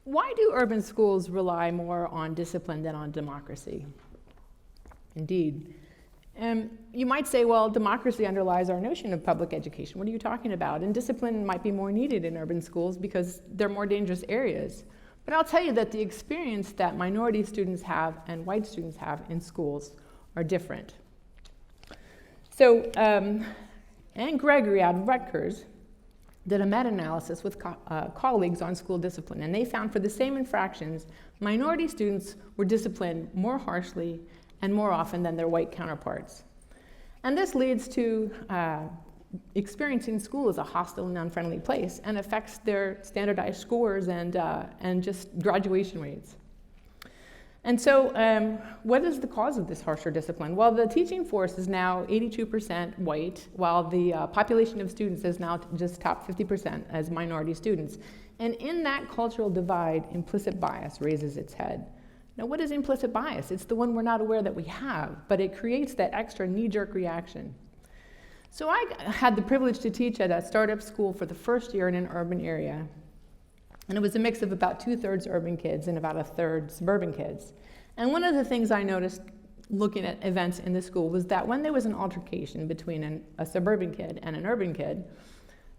Why do urban schools rely more on discipline than on democracy? Indeed. You might say, well, democracy underlies our notion of public education. What are you talking about? And discipline might be more needed in urban schools because they're more dangerous areas. But I'll tell you that the experience that minority students have and white students have in schools are different. So, Anne Gregory out of Rutgers did a meta-analysis with colleagues on school discipline, and they found for the same infractions, minority students were disciplined more harshly and more often than their white counterparts. And this leads to experiencing school as a hostile and unfriendly place and affects their standardized scores and just graduation rates. And so what is the cause of this harsher discipline? Well, the teaching force is now 82% white, while the population of students is now just top 50% as minority students. And in that cultural divide, implicit bias raises its head. Now, what is implicit bias? It's the one we're not aware that we have, but it creates that extra knee-jerk reaction. So I had the privilege to teach at a startup school for the first year in an urban area. And it was a mix of about 2/3 urban kids and about 1/3 suburban kids. And one of the things I noticed looking at events in the school was that when there was an altercation between a suburban kid and an urban kid,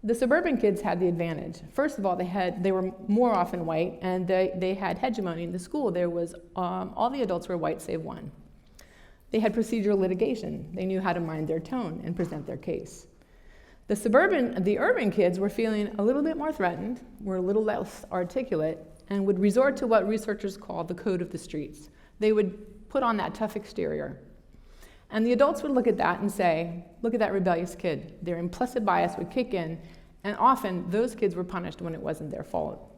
the suburban kids had the advantage. First of all, they were more often white, and they had hegemony in the school. There was, all the adults were white save one. They had procedural litigation. They knew how to mind their tone and present their case. The urban kids were feeling a little bit more threatened, were a little less articulate, and would resort to what researchers call the code of the streets. They would put on that tough exterior. And the adults would look at that and say, look at that rebellious kid. Their implicit bias would kick in, and often those kids were punished when it wasn't their fault.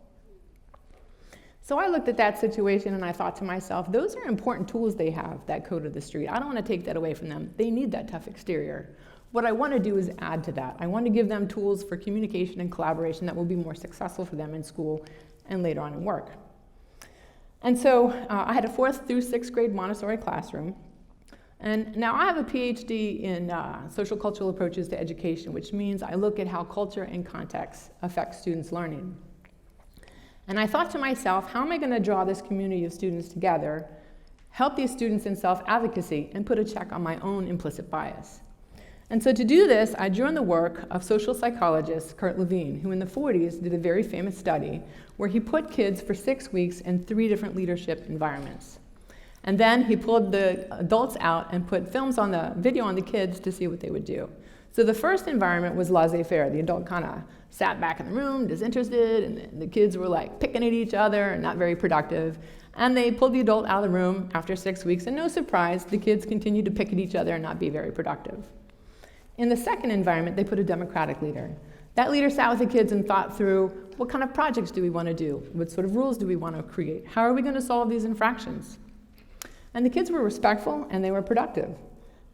So I looked at that situation and I thought to myself, those are important tools they have, that code of the street. I don't want to take that away from them. They need that tough exterior. What I want to do is add to that. I want to give them tools for communication and collaboration that will be more successful for them in school and later on in work. And so I had a 4th through 6th grade Montessori classroom. And now I have a PhD in social cultural approaches to education, which means I look at how culture and context affect students' learning. And I thought to myself, how am I going to draw this community of students together, help these students in self-advocacy, and put a check on my own implicit bias? And so to do this, I drew on the work of social psychologist Kurt Levine, who in the 40s did a very famous study where he put kids for 6 weeks in 3 different leadership environments. And then he pulled the adults out and put video on the kids to see what they would do. So the first environment was laissez-faire. The adult kind of sat back in the room, disinterested, and the kids were like picking at each other and not very productive. And they pulled the adult out of the room after 6 weeks, and no surprise, the kids continued to pick at each other and not be very productive. In the second environment, they put a democratic leader. That leader sat with the kids and thought through, what kind of projects do we want to do? What sort of rules do we want to create? How are we going to solve these infractions? And the kids were respectful and they were productive.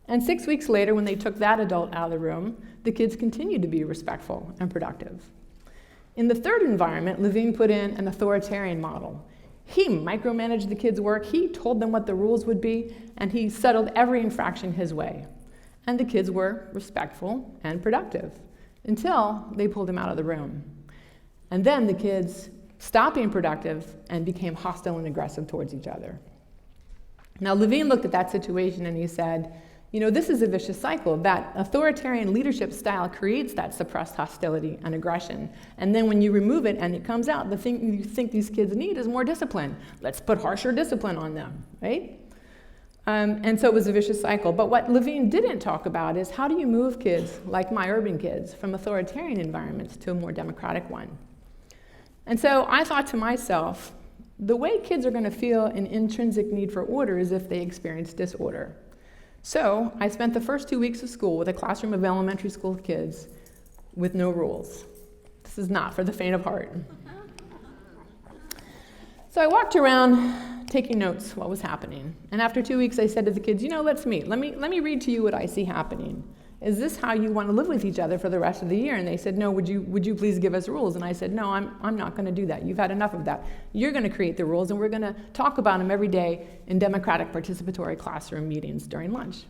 And 6 weeks later, when they took that adult out of the room, the kids continued to be respectful and productive. In the third environment, Levine put in an authoritarian model. He micromanaged the kids' work, he told them what the rules would be, and he settled every infraction his way. And the kids were respectful and productive until they pulled him out of the room. And then the kids stopped being productive and became hostile and aggressive towards each other. Now, Levine looked at that situation and he said, you know, this is a vicious cycle. That authoritarian leadership style creates that suppressed hostility and aggression. And then when you remove it and it comes out, the thing you think these kids need is more discipline. Let's put harsher discipline on them, right? And so it was a vicious cycle. But what Levine didn't talk about is how do you move kids, like my urban kids, from authoritarian environments to a more democratic one? And so I thought to myself, the way kids are going to feel an intrinsic need for order is if they experience disorder. So I spent the first 2 weeks of school with a classroom of elementary school kids with no rules. This is not for the faint of heart. So I walked around taking notes what was happening. And after 2 weeks, I said to the kids, you know, let's meet. Let me read to you what I see happening. Is this how you want to live with each other for the rest of the year? And they said, no, would you please give us rules? And I said, no, I'm not going to do that. You've had enough of that. You're going to create the rules, and we're going to talk about them every day in democratic participatory classroom meetings during lunch.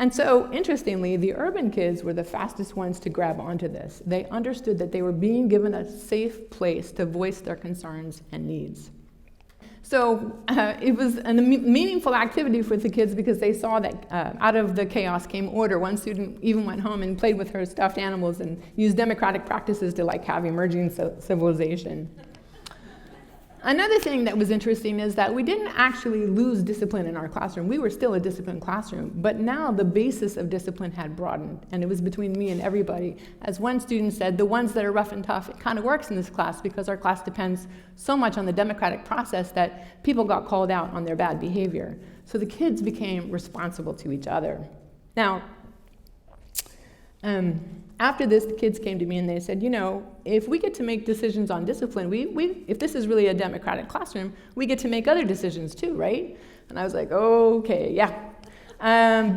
And so, interestingly, the urban kids were the fastest ones to grab onto this. They understood that they were being given a safe place to voice their concerns and needs. So it was a meaningful activity for the kids because they saw that out of the chaos came order. One student even went home and played with her stuffed animals and used democratic practices to have emerging civilization. Another thing that was interesting is that we didn't actually lose discipline in our classroom. We were still a disciplined classroom, but now the basis of discipline had broadened, and it was between me and everybody. As one student said, the ones that are rough and tough, it kind of works in this class because our class depends so much on the democratic process that people got called out on their bad behavior. So the kids became responsible to each other. Now, after this, the kids came to me and they said, if we get to make decisions on discipline, if this is really a democratic classroom, we get to make other decisions too, right? And I was like, okay, yeah.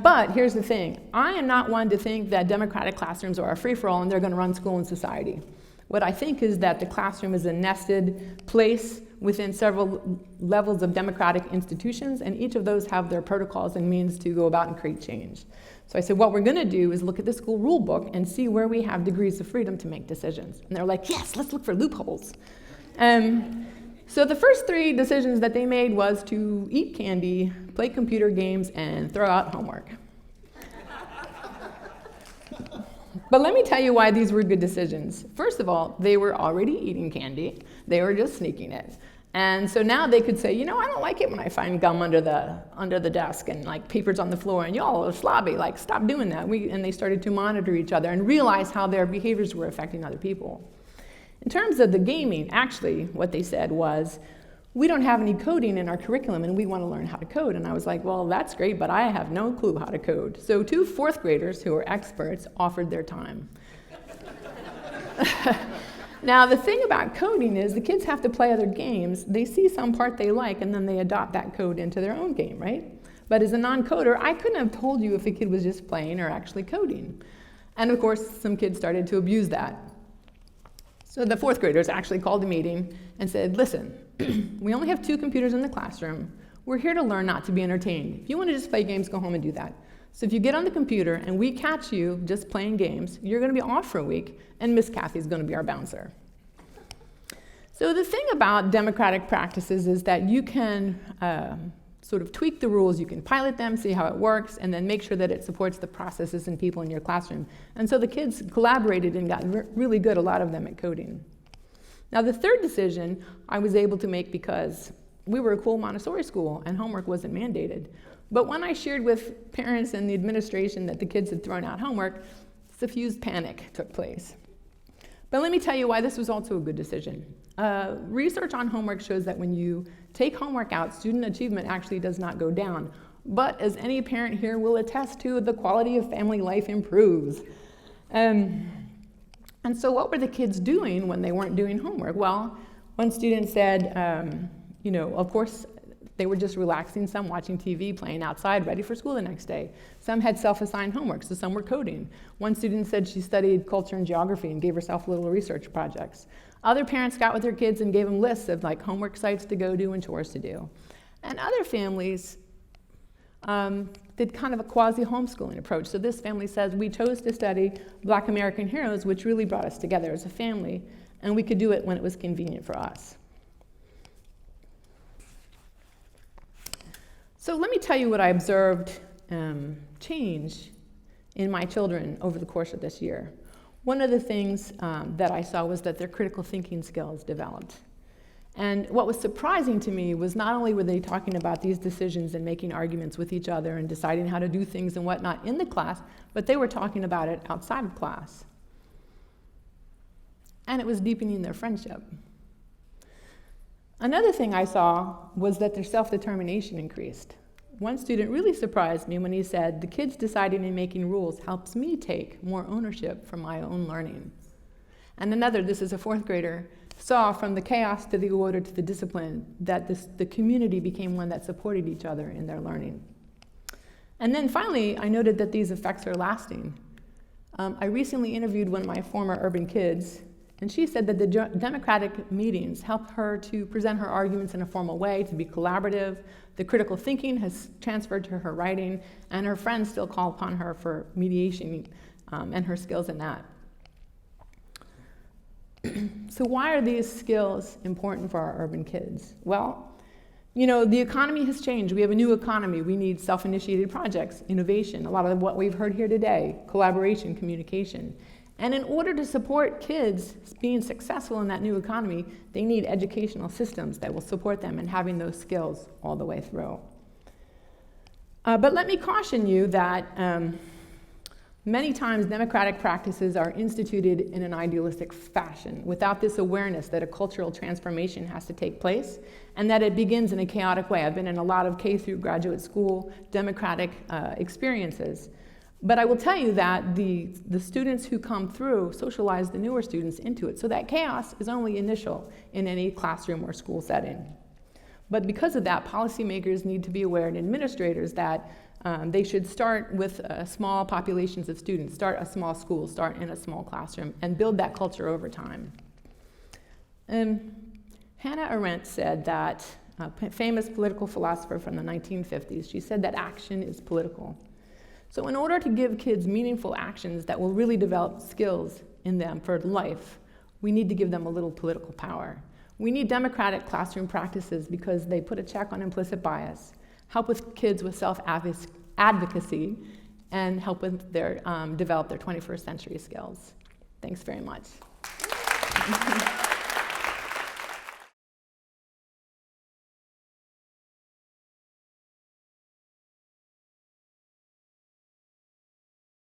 But here's the thing. I am not one to think that democratic classrooms are a free-for-all and they're going to run school and society. What I think is that the classroom is a nested place within several levels of democratic institutions, and each of those have their protocols and means to go about and create change. So I said, what we're going to do is look at the school rule book and see where we have degrees of freedom to make decisions. And they're like, yes, let's look for loopholes. So the first 3 decisions that they made was to eat candy, play computer games, and throw out homework. But let me tell you why these were good decisions. First of all, they were already eating candy. They were just sneaking it. And so now they could say, I don't like it when I find gum under the desk and papers on the floor and y'all are slobby, stop doing that. And they started to monitor each other and realize how their behaviors were affecting other people. In terms of the gaming, actually what they said was, we don't have any coding in our curriculum and we want to learn how to code. And I was like, well, that's great, but I have no clue how to code. So 2 4th graders who are experts offered their time. Now, the thing about coding is the kids have to play other games. They see some part they like, and then they adopt that code into their own game, right? But as a non-coder, I couldn't have told you if a kid was just playing or actually coding. And of course, some kids started to abuse that. So the 4th graders actually called a meeting and said, listen, we only have 2 computers in the classroom. We're here to learn, not to be entertained. If you want to just play games, go home and do that. So if you get on the computer and we catch you just playing games, you're going to be off for a week, and Miss Kathy's going to be our bouncer. So the thing about democratic practices is that you can sort of tweak the rules, you can pilot them, see how it works, and then make sure that it supports the processes and people in your classroom. And so the kids collaborated and got really good, a lot of them, at coding. Now the 3rd decision I was able to make because we were a cool Montessori school and homework wasn't mandated. But when I shared with parents and the administration that the kids had thrown out homework, suffused panic took place. But let me tell you why this was also a good decision. Research on homework shows that when you take homework out, student achievement actually does not go down. But as any parent here will attest to, the quality of family life improves. And so what were the kids doing when they weren't doing homework? Well, one student said, of course, they were just relaxing, some watching TV, playing outside, ready for school the next day. Some had self-assigned homework, so some were coding. One student said she studied culture and geography and gave herself little research projects. Other parents got with their kids and gave them lists of homework sites to go do and chores to do. And other families did kind of a quasi-homeschooling approach. So this family says, we chose to study Black American heroes, which really brought us together as a family, and we could do it when it was convenient for us. So let me tell you what I observed change in my children over the course of this year. One of the things that I saw was that their critical thinking skills developed. And what was surprising to me was not only were they talking about these decisions and making arguments with each other and deciding how to do things and whatnot in the class, but they were talking about it outside of class. And it was deepening their friendship. Another thing I saw was that their self-determination increased. One student really surprised me when he said, the kids deciding and making rules helps me take more ownership for my own learning. And another, this is a 4th grader, saw from the chaos to the order to the discipline that the community became one that supported each other in their learning. And then finally, I noted that these effects are lasting. I recently interviewed one of my former urban kids, And she said that the democratic meetings help her to present her arguments in a formal way, to be collaborative. The critical thinking has transferred to her writing, and her friends still call upon her for mediation and her skills in that. So why are these skills important for our urban kids? Well, you know, the economy has changed. We have a new economy. We need self-initiated projects, innovation, a lot of what we've heard here today, collaboration, communication. And in order to support kids being successful in that new economy, they need educational systems that will support them in having those skills all the way through. But let me caution you that many times democratic practices are instituted in an idealistic fashion without this awareness that a cultural transformation has to take place and that it begins in a chaotic way. I've been in a lot of K through graduate school democratic experiences. But I will tell you that the students who come through socialize the newer students into it. So that chaos is only initial in any classroom or school setting. But because of that, policymakers need to be aware, and administrators, that they should start with small populations of students, start a small school, start in a small classroom, and build that culture over time. Hannah Arendt said that, a famous political philosopher from the 1950s, she said that action is political. So in order to give kids meaningful actions that will really develop skills in them for life, we need to give them a little political power. We need democratic classroom practices because they put a check on implicit bias, help with kids with self-advocacy, and help with their develop their 21st century skills. Thanks very much.